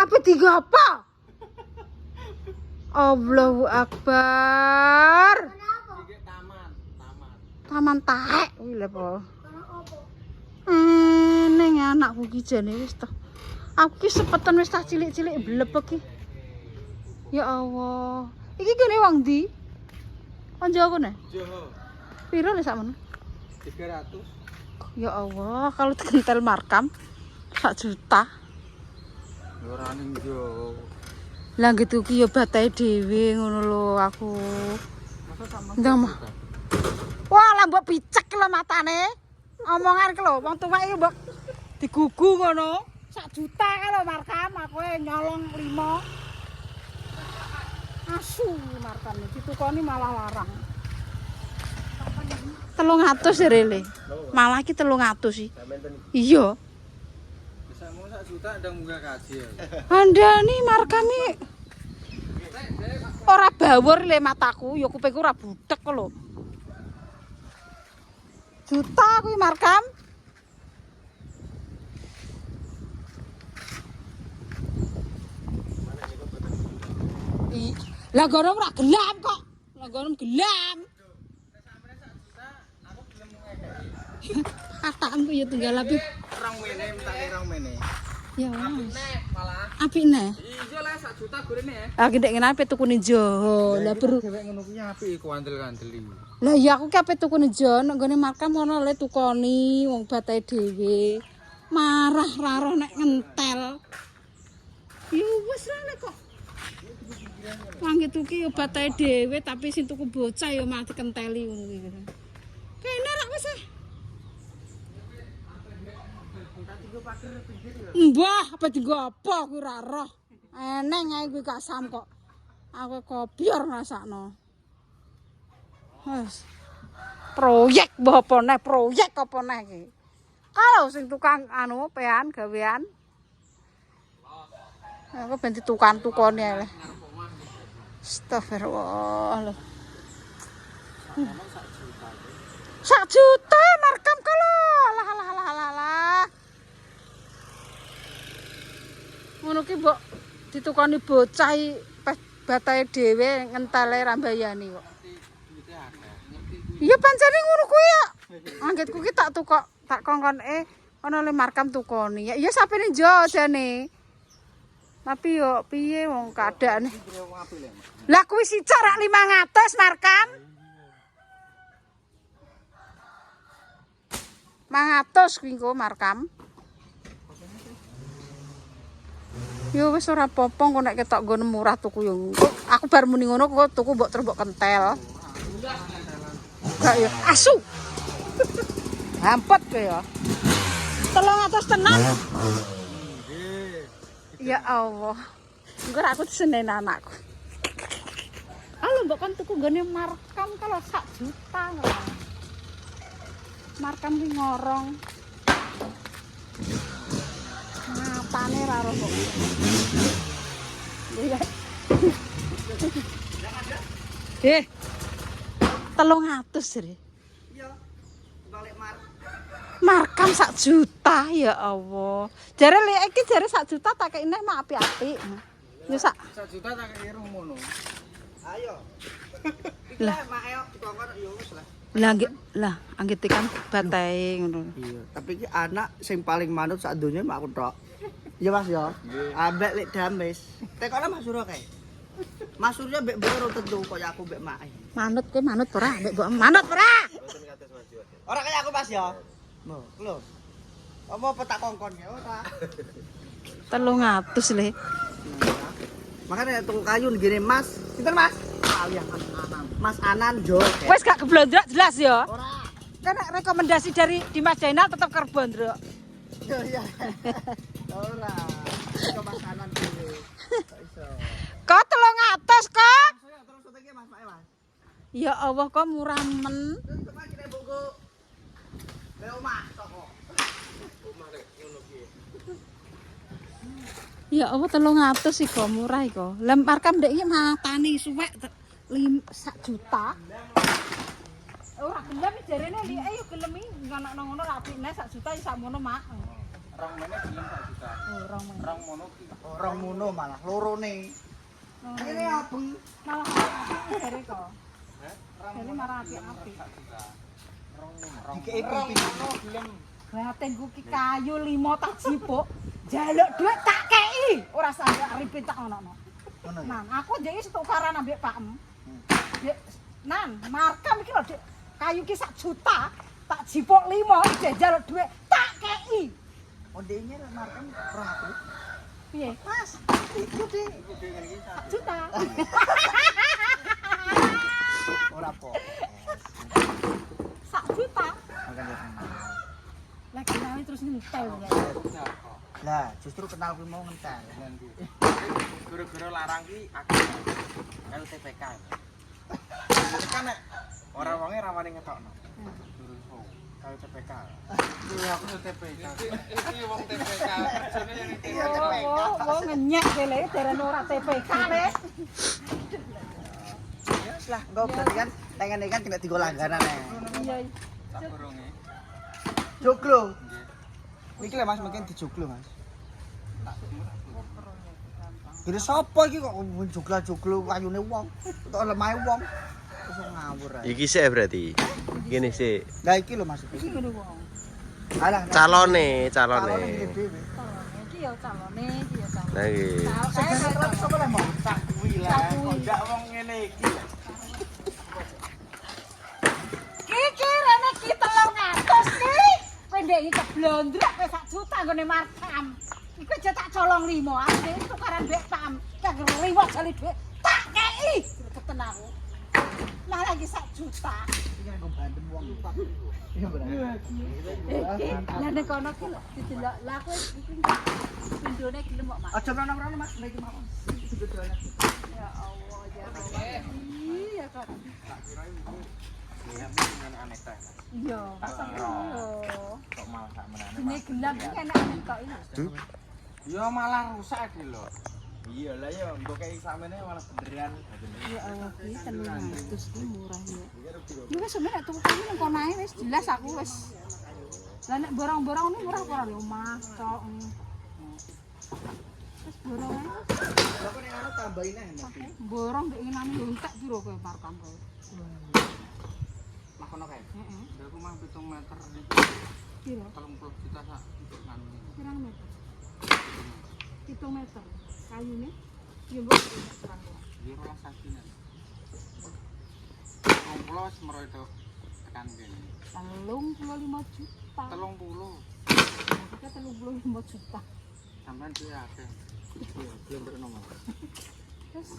Apa tiga apa? Allahu Akbar. Taman taek kuwi lho po. Neng anakku ki jane wis ta. Aku ki sepetan wis tak cilik-cilik blebek ki. Ya Allah. Iki kene wong ndi? Konco aku ne? Joho. Piro lho sakmono? 300. Ya Allah, kalau dikentel markam 1 juta. Ora ning yo. Lah gitu ki ya batahe dhewe ngono lho aku. Masa sama. Ndang mah. Wah, lah mbok picek lho matane. Omongan ki lho, wong tuwek iki mbok digugu ngono. 1 juta ka lho markam, aku nyolong 5. Asu markam ditukoni malah larang. 300 rele. Malah ki 300 sih. Iya. Bisa mau 1 juta ndang munggah kaji. Andani markami ora bawur le mataku, ya kupingku ora budhek lho. Juta kuwi markam. Lah gono ora gelam kok. Lah gono gelam. Kataanku ya tunggal apik. Rong mene minta rong mene. Ya Apik nek malah. apik neh. Iya lah 1 juta gorene ya. Ah gendek ngene ape tukune Jawa. Lah beru. Dhewek ngono kuwi apik kuandel-kandeli. Lah iya aku ki ape tukune Jawa nek nggone markam ngono le tukoni wong batahe dhewe. Marah raro nek ngentel. Ya wis lah kok. Wong itu ki batahe dhewe tapi sing tuku bocah ya mati kenteli ngono kuwi. Kene rak wis ah. Mbah, apa dienggo apa kuwi ora roh. Eneng ae kuwi gak sam kok. Aku kopior rasakno. Wes. Proyek mbah apa neh, proyek apa neh iki. Kalau sing tukang anu pean gawean. Aku ben ditukan-tukoni ae. Astagfirullah. 1 juta markam kalau. Lah. Ngono ki mbok ditukani bocah batahe dhewe ngentele ra mbayani kok. Iya pancene ngono kuwi ya. Anggitku ki tak tukok, tak kongkon ana le markam tukoni. Ya iya sapene njo jane. Tapi yo piye wong keadaane. Lah kuwi sicak rak 500 markam. 500 kuwi engko markam. Yo wis ora apa-apa kok nek ketok nggon murah tuku yo. Aku bar muni ngono kok tuku mbok terus mbok kentel. Gak ya asu. Hampet kowe ya. 300 tenan. Ya Allah. Engko aku disenen anakku. Halo mbok kan tuku nggone markam kalau 1 juta ngono. Markam ki ngorong. Matane ra ro kok. Iya. 300 jare. Iya. Balik Markam 1 juta ya Allah. Jare lek iki jare 1 juta tak kei neh mak apik-apik. Yo sak 1 juta tak kei ngono. Ayo. Lah mak yo dikongkon yo wis lah. Lah anggit kan batahe ngono. Iya, tapi iki anak sing paling manut sak donya mak aku tok. Iya Mas ya. Ambek lek dames. Tekone Mas Surya kae. Mas Surya mbek boro tentu kaya aku mbek mak. Manut kowe manut ora mbek mbok manut ora? Ora kaya aku Mas ya. Lho. Apa tak kongkon ya ora. 300 le. Makanya tunggu kayu gini Mas. Pinten Mas? Alias Mas Anan. Mas Anan jo. Wes gak keblondrak jelas ya. Ora. Kan rekomendasi dari Dimas Jainal tetap kerbondrok. Iya. Ora. Kok Mas Anan dhewe. Kok iso. Kok 300 kok? Terus iki Mas Pak Mas. Ya Allah kok murah men. Terus kok iki buku. Lek omah toko. Ya Allah 300 sih kok murah kok. Lah markam ndek iki matane suwek 1 juta. Ora gelem jarene li ayo gelem iki ngono ngono rapi neh 1 juta ya sakmono mak. Rong mene gelem 1 juta. Rong mono ki. Orang mono malah lorone. Ini apa? Malah apik jare kok. Jadi marah apik-apik. Dikei pimpinan Gelem. Batengku ki kayu 5 tak jipuk. Jaluk dhuwit tak kei. Ora sampe ribet tak ngono. Ngono ya? Nan, aku jek wis tukaran ambek Pakmu. Dek, Nan, markam iki lho, Dek. Kayu ki 1 juta, tak jipuk 5, iki jaluk dhuwit tak kei. Ondenya markan berapa? Piye? Mas, itu deh. 1 juta. Ora apa. 1 juta. Makanya Lah kenali terus ngentel ya. lah, justru kenal kuwi mau ngentel. Guru-guru larang ki aku LTPK. Kan nek ora wonge ra wani ngetokno. Guru ho, LTPK. Guru aku LTPK. Iki wong TPK, kerjane yang TPK. Oh, ngenyek kele derene ora TPK le. Ya wis lah, engko berarti kan pengen ikan kena digo langganan ya. Iya. Tak burunge. Joglo. Nggih. Iki lho Mas, mungkin dijoglo Mas. Kira sapa iki kok joglo-joglo kayune wong, tok lemahe wong. Wis ngawur ae. Iki sih berarti. Gini sih. Lah iki lho Mas. Iki ngono wong. Alah, Calone, calone calone. dhewe. Iki ya calone, iki ya calone. Nah iki. Sing sapa lah mau? Tak kuwi lah, kok ndak wong ngene iki. Iki rene ki 300 ki. Pendek iki keblondrok wis 1 juta nggone markam. Iku aja tak colong 5, asli tukaran mbek Pam. Kanggo 5 jali dhuwit tak kei. Keten aku. Lah lagi 1 juta. Iki nggo bandem wong. Iya bener. Lah nek kono ki lho didelok. Lah kowe iki pindhone gelem kok, Mas. Aja mrono-mrono Mas, mriki mawon. Ya Allah, ya Allah. Iya kan. Ya men aneh ta. Iya, iya. Kok malah sak menane. Dene gelap iki enak kok ini. Ya malah rusak iki lho. Iya lah ya, mbok kei samene malah beneran. Ya Allah, ki 300 ki murah ya. Ya wis sebenarnya tuku kene nang kono ae wis jelas aku wis. Lah nek borong-borong ini murah ora lho, Mas. Cok. Wis borong ae. Lah kok nek anu tambahin ae. Borong ndek ngenani yo entek piro kowe markam kowe. Lah kono kae. Heeh. Aku mah 7 meter iki. Piro? 30 juta sak untuk nang. Pirang meter? 7 meter. Kayune yo mbok terang. Ya ora sakine. Komplo wis mero itu tekan kene. 35 juta. 30. Kita 35 juta. Sampeyan duwe akeh. Belum bernomor. Terus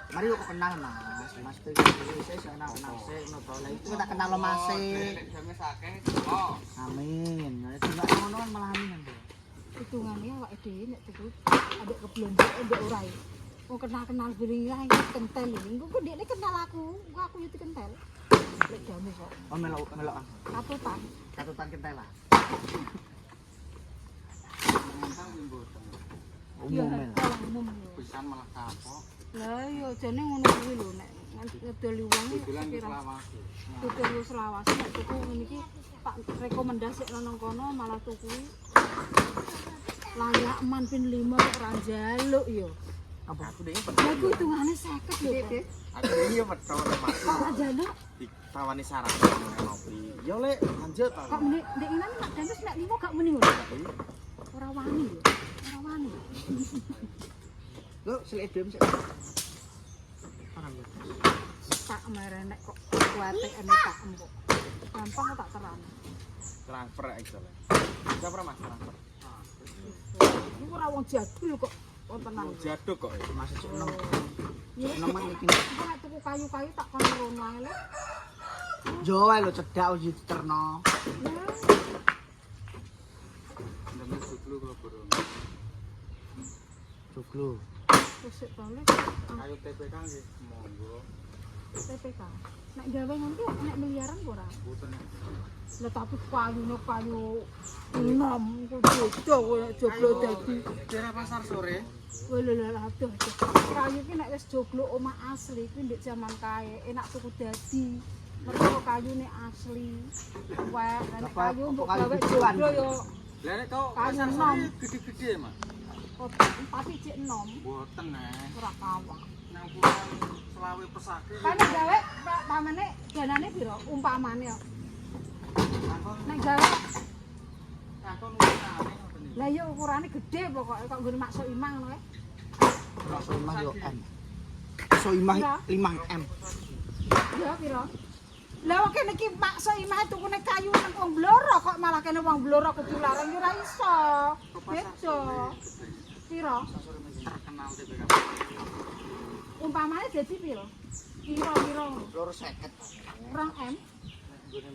Mari kok kenal Mas. Mas iki saya kenal sik ngono to. Lah itu kita kenal lo Mas. Jame sakeh. Oh. Amin. Nek tidak ngono kan malah amin. hitungannya awake dhewe nek tuku adek keblondok ndek ora ya. Wong kenal-kenal berilah kentel iki. Engko ndekne kenal aku yo dikentel. Lek jamu kok. Oh melok ah. Katutan. Katutan kentela. Mantang mboten. Iya, Umum mel. umum yo. Pisan malah kapok. Lah yo jane ngono kuwi lho nek ngedoli wong iki Dolan sekira selawase. tuku yo selawase nek tuku ngene iki tak rekomendasi nang kono malah tuku layak man pin 5 kok ora njaluk yo. Apa aku deh? Lah ku hitungane 50 lho. Kok. Aku iki yo wedok Mas. Kok ora njaluk? Ditawani syarat ngopi. Yo lek lanjut. Kok meni ndek ini nak dames nek 5 gak meni ngono. Ora wani yo. Ora wani. Lo selek dem sik. Orang yo. Tak merenek kok kuate enek tak empuk. Gampang kok tak terang. Transfer iso le. Siapa Mas transfer? Iku ora wong jadul kok tenan. Jaduk kok. Masih cek nom. Ya Nom iki. nek tuku kayu-kayu tak kon rono ae lho. Yo ae lo cedak uji diterno. Ndang joglo kula borong. Joglo. Terus sik balik Kayu TPK nggih monggo. TPK. Nek gawe ngono ki nek miliaran ora. Mboten. Lah tapi kayune kayu enom ku jojo koyo joglo dadi. Daerah pasar sore. Lha aduh. Kayu ki nek wis joglo omah asli kuwi ndek jaman kae enak tuku dadi. Mergo kayune asli. Wah, nek kayu mbok gawe joglo yo Lah nek kok Kayu pasar enom. sore gede-gede Mas. Tapi cek enom. Mboten nek. Ora kawak. Nang pulau selawe pesake. Kan gawe pamane danane piro umpamane kok. Nek gawe Kakon ukurane ngoten iki. lah ya ukurane gede pokoke kok nggone makso imang ngono Soimah yo M. Soimah 5M. ya piro lah kok kene iki makso imah tukune kayu nang wong bloro kok malah kene wong bloro kudu larang ora iso beda piro Terkenal TPK. umpamane dadi piro piro 250. 2M Nggone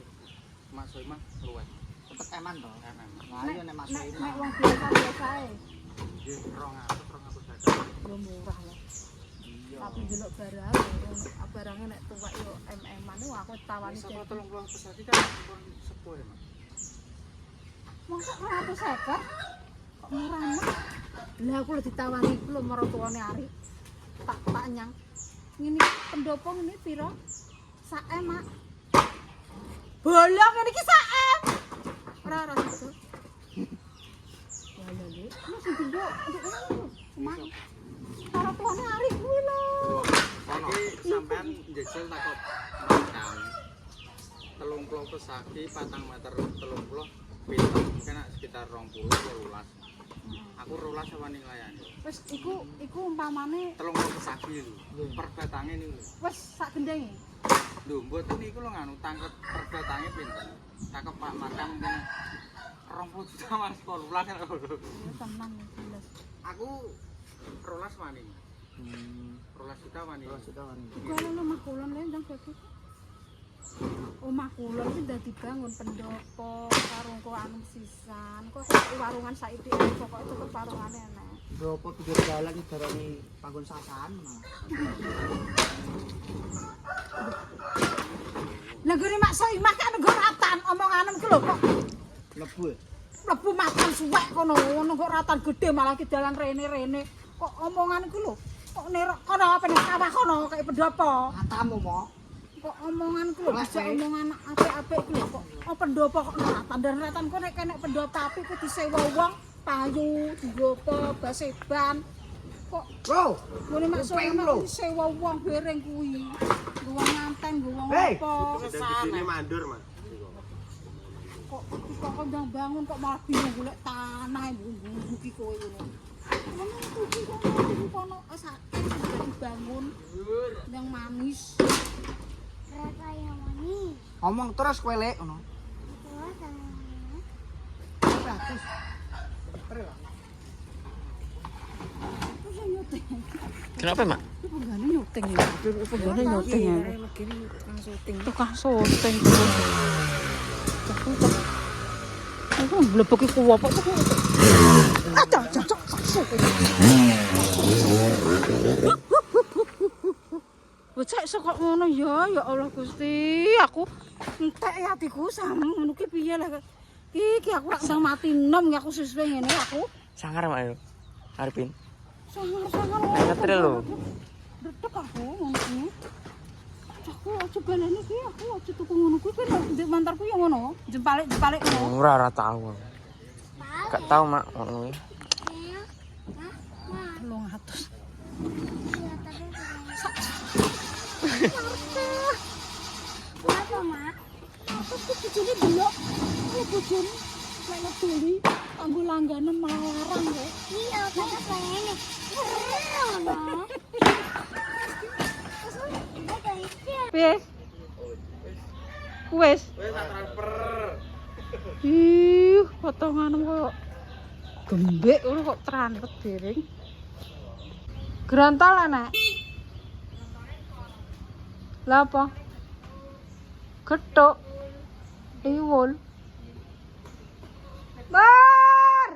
Mas Soimah luwih. Tetep eman to. MM. Lah iya nek masuk ini. nek wong biasa ae Nggih 200 yo murah lho tapi delok barangnya nek tuwek yo MM-an aku tawani Sapa 30 pesake kan pun sepuh ya, Mas. mosok 150 kok murah amat lah aku lho ditawani iku lho marang tuane Ari tak nyang ngene pendopo ngene piro 1M mak bolong ngene iki 1M ora situ ya lho lu sing gendho ndek ngono cuman para tuane Ari kuwi lho Iki sampean njejel tak kok macam 30 pesagi 4 meter 30 pinter kena sekitar 20 12. Aku 12 wani nglayani. wis iku umpamane 30 pesagi lho. Per batange niku. wis sak gendenge Lho mboten niku lho nganu tangkep per batange pinten. Cakep Pak Makam kene 20 juta Mas 12 kan. ya tenang jelas Aku 12 wani. 12 juta wani. iku ana omah kulon lho ndang kok omah kulon iki dadi bangun pendopo warungku anu sisan kok warungan saiki pokoke tetep warungane enak Berapa pinggir dalan ibarane panggon sasahan malah. Lah gone mak Soimah kan nggo ratan omonganem ku lho kok Lebu. mlebu makan suwek kono ngono kok ratan gede malah ki dalan rene-rene kok omongan ku lho kok nerok kono apa nek sawah kono kayak pendopo Matamu mo. kok omongan ku lho bisa omongan apik-apik ku lho kok pendopo kok ratan dan ratan kok nek kene pendopo apik ku disewa wong payu digopo baseban kok Bro. ngene mak Soimah disewa wong bereng kuwi wong nganten wong apa Gedene mandur, Mas. kok kondang bangun kok malah bingung golek tanah mbuki kowe ngono. Ngono kuwi kok kono sakit dibangun yang manis. Rasa yang manis. Ngomong terus kowe lek ngono. Terus Bagus. Terus yo nyuting. Kenapa, Mak? Itu penggane nyuting ya. Penggane nyuting ya. Tukang syuting. Aku mlebeki ku apa tuh. Ada cocok syuting. Bocah iso kok ngono ya Allah Gusti. Aku entek atiku sama ngono ki piye lah. Iki aku rak sang mati enom ya aku sesuai ngene aku. Sangar, Mak, ayo. Arifin. Sangar-sangar. Ngetril lho. Dedek aku ngono. Aku aja baleni ki aku aja tuku ngono kuwi kan ndek mantarku ya ngono. Jempalik-jempalik ngono. Ora tahu. Gak tahu, Mak, ngono kuwi. 300. apa, Mak? Aku bojone delok. Kalau bojone nek ngedoli kanggo langganan malah larang kok. Iya, kata pengen. Ono. Piye? Wes. Wis tak transfer. Potongan kok gembek ngono kok transpet dering. Grantal anak. Lah apa? Gethuk. Iwul. Bar.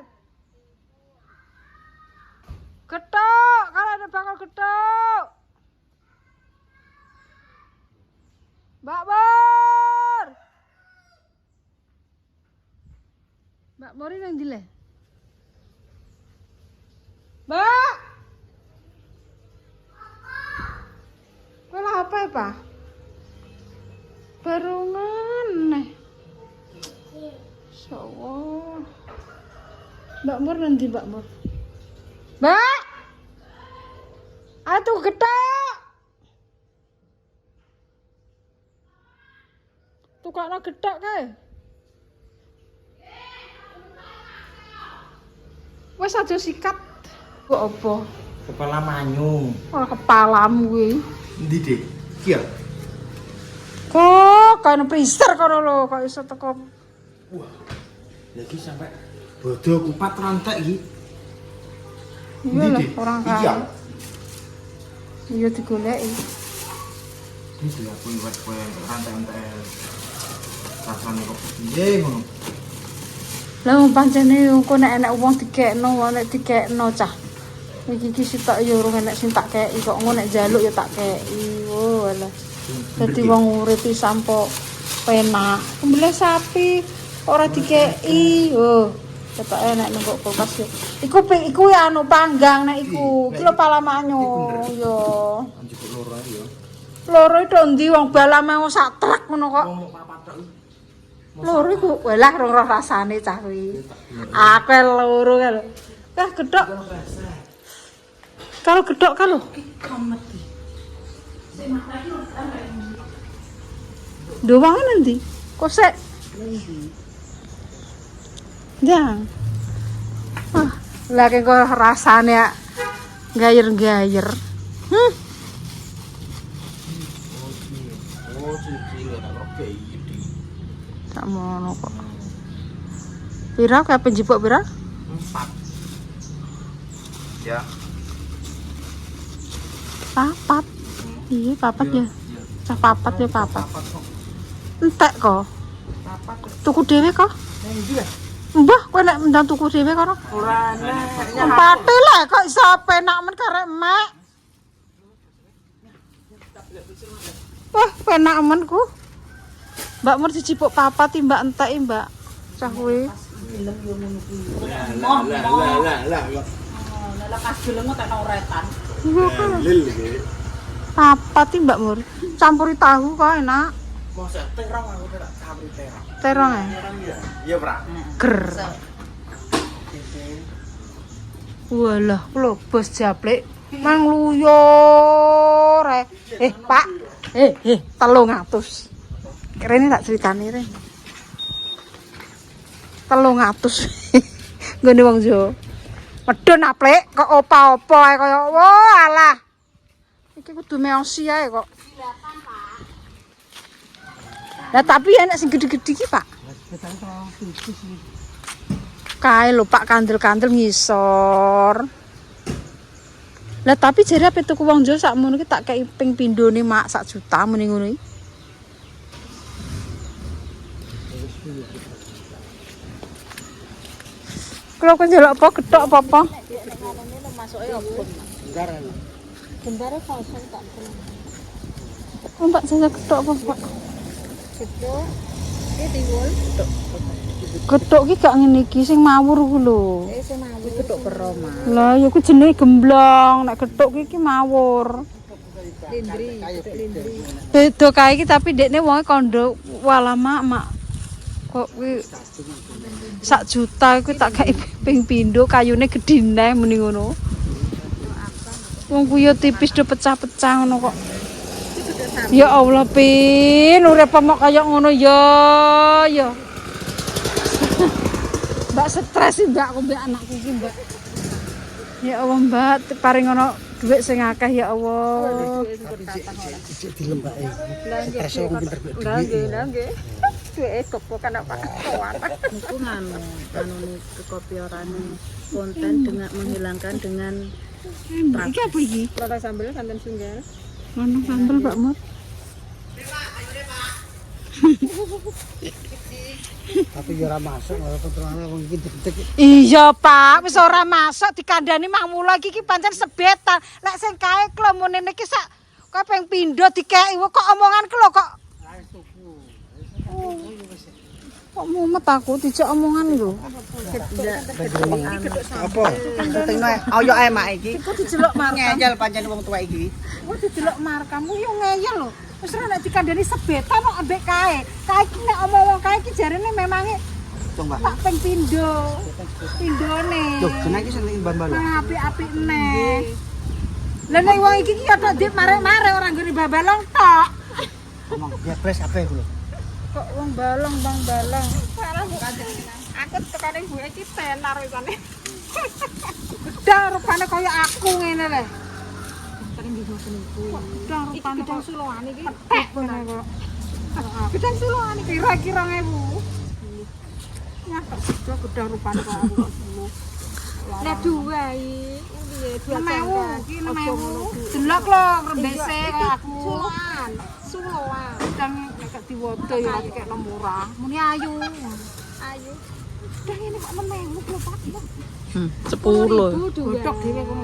Gethuk, kalau ada bakal gethuk. Mbak Bar. Mbak Mori nang ndi le? Mbak. Kowe lah apa ya, Pak? Barungan nih. Insyaallah. Mbak Mur nanti Mbak Mur. Mbak. Atuh gethok. Tukokno gethok kae. Wes aja sikat. Kok apa? Kepala manyung. Ora kepalamu kuwi. Endi, Dik? Iki ya. Kok kan freezer kono lho, kok iso teko. Wah. Lagi sampai bodoh kupat rantek iki. Iya lah, Dik? orang Iki ya. kaya. Iya digoleki. Ini diakui buat kue rantai-rantai rasanya kok piye ngono. Lah wong pancene engko nek enek wong dikekno, nek dikekno cah. Iki sitok ya urung enek sing tak kei kok ngono nek njaluk ya tak kei. Oh alah. Dadi wong urip iki sampo penak. Kembele sapi ora dikei. Oh, ketok enek nang kulkas ya. Iku anu panggang nek iku. Ki lho palamanyo ya. Anjuk loro ae ya. Loro itu ndi wong balame wong sak truk ngono kok. Ngomong papat tok. Loro iku walah rong roh rasane cah kuwi. Aku loro kan. Lah gedhok. Kalau gedhok kan lho. Doang nanti. Kok sek? Jang. Ah, lagi kok rasane gayer-gayer. Oh, cilik tak oke iki. Tak mono kok. Pira kapan jipuk pira? 4. Ya. Papat. Iya, papat ya. Cah papat ya papat. Papat kok. Entek kok. Papat kok. Tuku dhewe kok. Nang ndi lah? Mbah, kowe nek ndang tuku dhewe kono. Ora nek. Empate lah kok iso penak men karek emak. Wah, penak men ku. Mbak Mur dicipuk papat Mbak entek Mbak. Cah kuwi. Lah pas gelem tak uretan. Lil iki. Papat Mbak Mur. Campuri tahu kok enak. Mosok terong aku tak campur terong. Terong ya. Iya, Pra. Ger. Walah, lho bos jablek mang luyo re. Pak. 300. Rene tak critani re. 300. Nggone wong Jawa. Medhon aplek kok opa-opa ae kaya wah alah. Iki kudu meosi ae kok. Lah tapi enak sing gede-gede iki, Pak. Kae lho Pak kandel-kandel ngisor. Lah tapi jare ape tuku wong Jawa sakmono iki tak kei ping pindhone mak 1 juta muni ngono iki. Kalau kau njaluk apa gethok apa? Gembare kosong tak pernah. Oh, Mbak saya gethok apa, Pak? Gitu. Iki tiwul. Gethok iki gak ngene iki sing mawur ku lho. Semawur gedhok peroma. Lah ya ku jenenge gemblong, nek gethok iki mawur. Lindri, lindri. Beda kae iki tapi dekne wonge kondo walah mak. Kok kuwi 1 juta iku tak kei ping pindho kayune gedine muni ngono. Wong ku yo tipis do pecah-pecah ngono kok. Ya Allah, Pin, urip mok kaya ngono ya. Mbak stres sih Mbak aku mbek anakku iki, Mbak. Ya Allah, Mbak, paring ngono dhuwit sing akeh ya Allah. Cek dilembake. Stres wong pinter mbek dhuwit. Nggih. Duwe gopo kan apa kawan. Niku nganu kekopioran konten dengan menghilangkan dengan Iki apa iki? produk sambel santan sunggal. Mana sambel Pak Mut? Tapi yo ora masuk walaupun terus wong iki deg-deg. Iya Pak, wis ora masuk dikandani mak mula iki pancen sebetan. Nek sing kae klemune niki sak kowe ping pindho dikeki kok omonganku lho kok. Kok mumet aku dijak omongan lho. Apa? Pentingno ayo ae mak iki. Kok dijeluk markam? Ngeyel pancen wong tuwa iki. Kok dijeluk markammu yo ngeyel lho. Wis ora nek dikandani sebetan kok ambek kae. Kae iki nek omong kae iki jarene memange Coba. Tak ping pindho. Pindhone. Loh, kena iki sing ban-ban. Apik-apik neh. Lah nek wong iki ya tok dik marek-marek ora nggone babalong tok. Ngomong, ya pres apa iku lho. Kok wong balong bang balong. Aku tekane gue iki tenar isane. Gedang rupane kaya aku ngene lho. Gedang rupane gedang suloane iki. Petek ngene kok. Gedang suloane kira-kira 1000. Nyatok gedang rupane kok aku kok 10. Nek duwe iki piye 2000 iki 6000. Delok lho rembese aku. Suloan. Gedang nek diwodo ya kayak murah. Muni ayu. Gedang ini kok 6000 lho Pak. 10. Godhog dhewe kok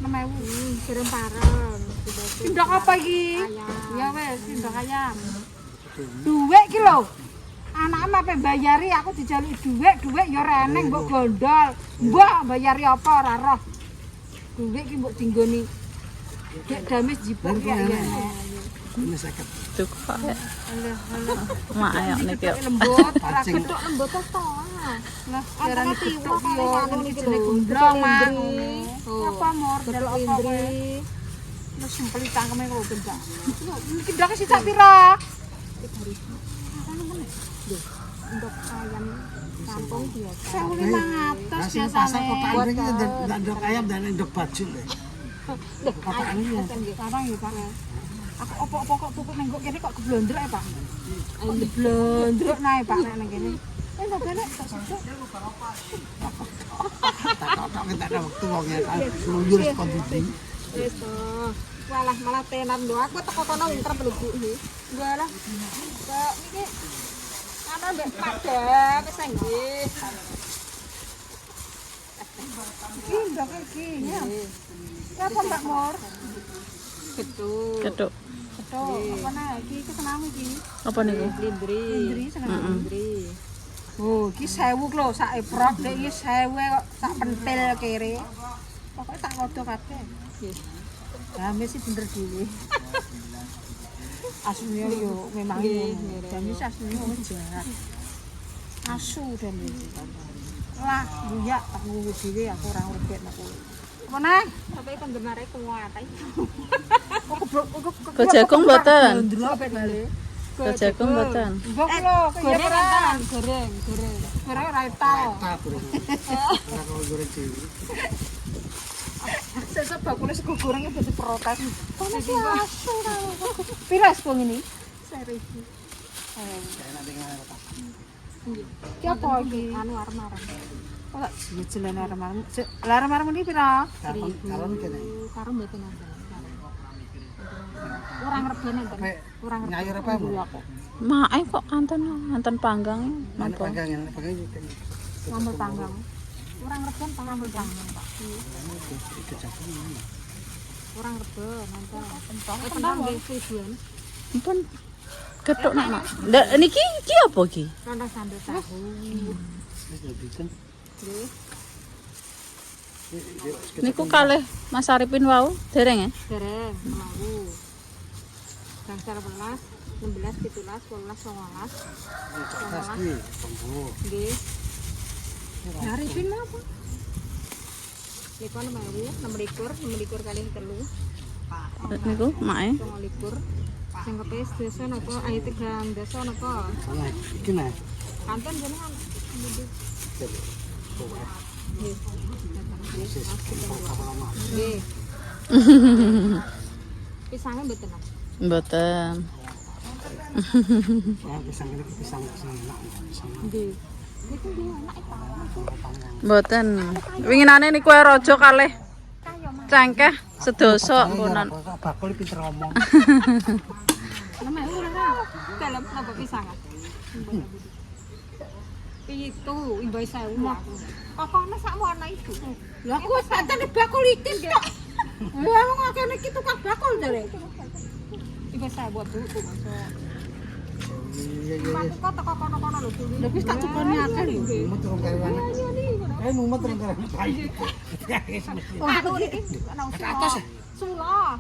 6000. Kirim pareng. Tindak apa iki? Ya wes, tindak ayam. Duit iki lho. Anake mape bayari aku dijaluk duit ya ora eneng mbok gondol. Mbok bayari apa ora roh. Duit iki mbok dinggoni. Dek damis jipuk ya ya. Ini sakit. Tuh kok. Mak ayo niki. Lembut, ora gethuk lembut to. Lah, jarane gethuk yo ngene iki jenenge gundrong mang. Apa mor delok apa wae. Wis sempeli cangkeme kok bendak. Iki ndak sithik pira? 3.000. Untuk ayam kampung biasa. 1.500 biasane. Kotaan iki ndok ayam dan ndok baju lho. Kotaan iki. Sekarang ya Pak. Aku opo-opo kok pupuk ning kene kok geblondrok ya Pak. Geblondrok nae Pak nek kene. Enggak benek tak sedok. Tak kita ada waktu wong ya. Lunjur kondisi. Wis to. Walah malah tenan lho. Aku teko kono winter pelubuk iki. Walah. Kok iki ana mbek Padang wis nggih. Iki ndok iki ya. Apa Mbak Mor? Betul. Ketuk. Betul. Apa nah iki kesename iki? Apa niku? Lindri seneng lindri. Oh, iki 1000 lho sak eprok nek iki 1000 kok sak pentil kere. Pokoke tak wodo kabeh. Nggih. Damis sih bener dhewe. Asline yo memang ngono. Damis asline wis jahat. Asu damis. Lah, buyak tak nguwu dhewe aku ora ngrubek nek kowe. Apa nah? Tapi penggemare kuat ae. Kok jagung mboten? Ndrok bale. Kok jagung mboten? Mbok lho, goreng. Goreng. Goreng ora tau. Tak bro. Ora kok goreng dhewe. Sesuk bakule sego goreng dadi protes. Kono sih asu ta. Pira sepung ini? 1000. Ki apa iki? Anu arep-arep. Kok jejen arep-arep. Lah arep-arep iki pira? Karon kene. Karo mboten nonton. Ora ngreben enten. Ora ngreben. Nyayur apa Bu? Mae kok kanten panggang Mana napa? panggang iki. Sambel panggang. Ora ngreben sambel panggang, Pak. Ora ngreben nonton. Entong nggih tujuan. Ampun. Ketuk nak mak. Ndak niki iki apa iki? Nonton sambel tahu. Nggih. Niku kalih Mas Arifin wau dereng ya? Dereng mau. Gangsal 11, 16, 17, 18, 19. Tas iki, tunggu. Nggih. Arifin apa? Niku 6.000 kali 3. Niku mae. 9.000. Sing kepes desa napa ae 3 desa napa? Nah, iki nah. Kanten jenengan. Nggih. Nggih. Pisangnya mboten. Mboten. Ya pisang enak. Nggih. Niku nggih enak ta. Mboten. Winginane niku ae raja kalih cengkeh sedoso punan. Bakul pinter ngomong. Namanya ora. Dalam napa pisangan? Pitu, imbae 1000 aku. Kokone sakmono iku. Lah aku wis pancen bakul iki kok. Lah wong akeh iki tukang bakul jare. Imbae 1000 Bu, masuk. Aku kok teko kono-kono lho, Bu. Lha wis tak tukoni akeh lho. Mumet rong karuan. Mumet rong karuan. Oh, aku iki ana usaha. Sula.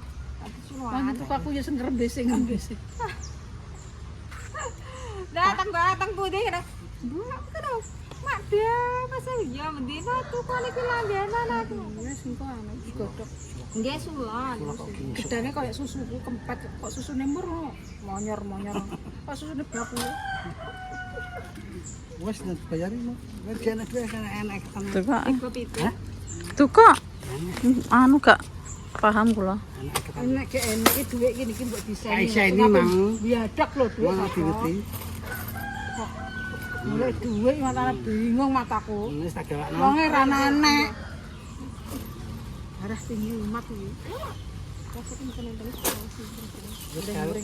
Sula. Untuk aku ya sing ngrembes. Datang pundi kena. Bu, aku terus. Mak dia masa iya mendino tuh kok iki langganan aku. Wis engko anu digodhog. Nggih sulan. Gedane koyo susu ku kempet kok susune mur monyor-monyor. Kok susune baku. Wes nek bayarin mau. Mergane dhewe kan enak kan. Tuh kok. Kopi itu. Tuh kok. Anu gak paham kula. Enak ge enak iki dhuwit iki niki mbok diseni. Ini mang. Biadak lho dhuwit. Mana ngerti. Mulai dhuwit matane bingung mataku. Wis tak galakno. Wonge ra nenek. Darah tinggi umat iki.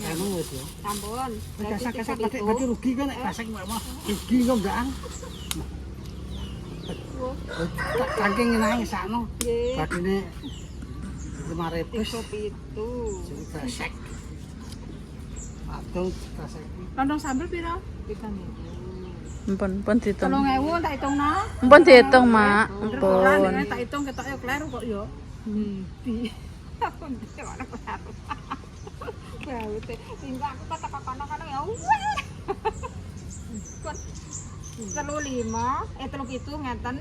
Anu wis ya. Sampun. Kasak-kasak berarti rugi kan nek kasak mah. Rugi kok enggak. Saking nang sakno. Nggih. Badine 5.000 Kopi itu. jadi kasak. Aduh kasak. Lontong sambel piro? Mpun dihitung. 3.000 tak hitungno. Mpun dihitung, Mak. Ora Mpun. nek tak hitung ketok yo kleru kok yo. Di. Aku ndek ora kleru. Bawute. Tinggal aku kata kono-kono ya weh. Kon 3.7 ngeten.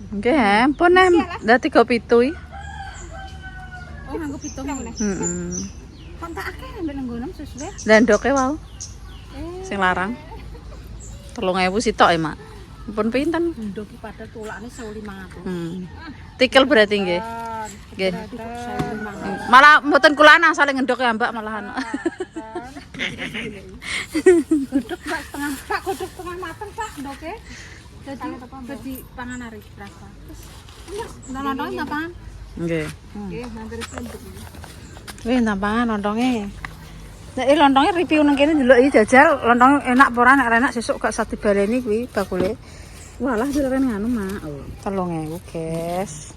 Nggih, mpun dadi kopi itu. Oh nganggo pitung. Heeh. Kon tak akeh ambek nang nggonem sesuai. Landoke wae. Sing larang. 3.000 sitok ya, Mak. Mpun pinten? Ndok iki padha tulakne 1.500. Tikel berarti nggih. Nggih. 1.500. Malah mboten kulana saling ngendok ya, Mbak, malahan. Godhog Pak setengah, Pak godhog setengah mateng Pak ndoke. Dadi pangan hari berapa? Terus nonton apa? Nggih. Nggih, mampir senduk. Wih, tampangan lontonge. Nek lontonge review nang kene ndelok iki jajal lontong enak apa ora nek enak sesuk gak usah dibaleni kuwi bakule. Walah jare nganu, Mak. 3.000, guys.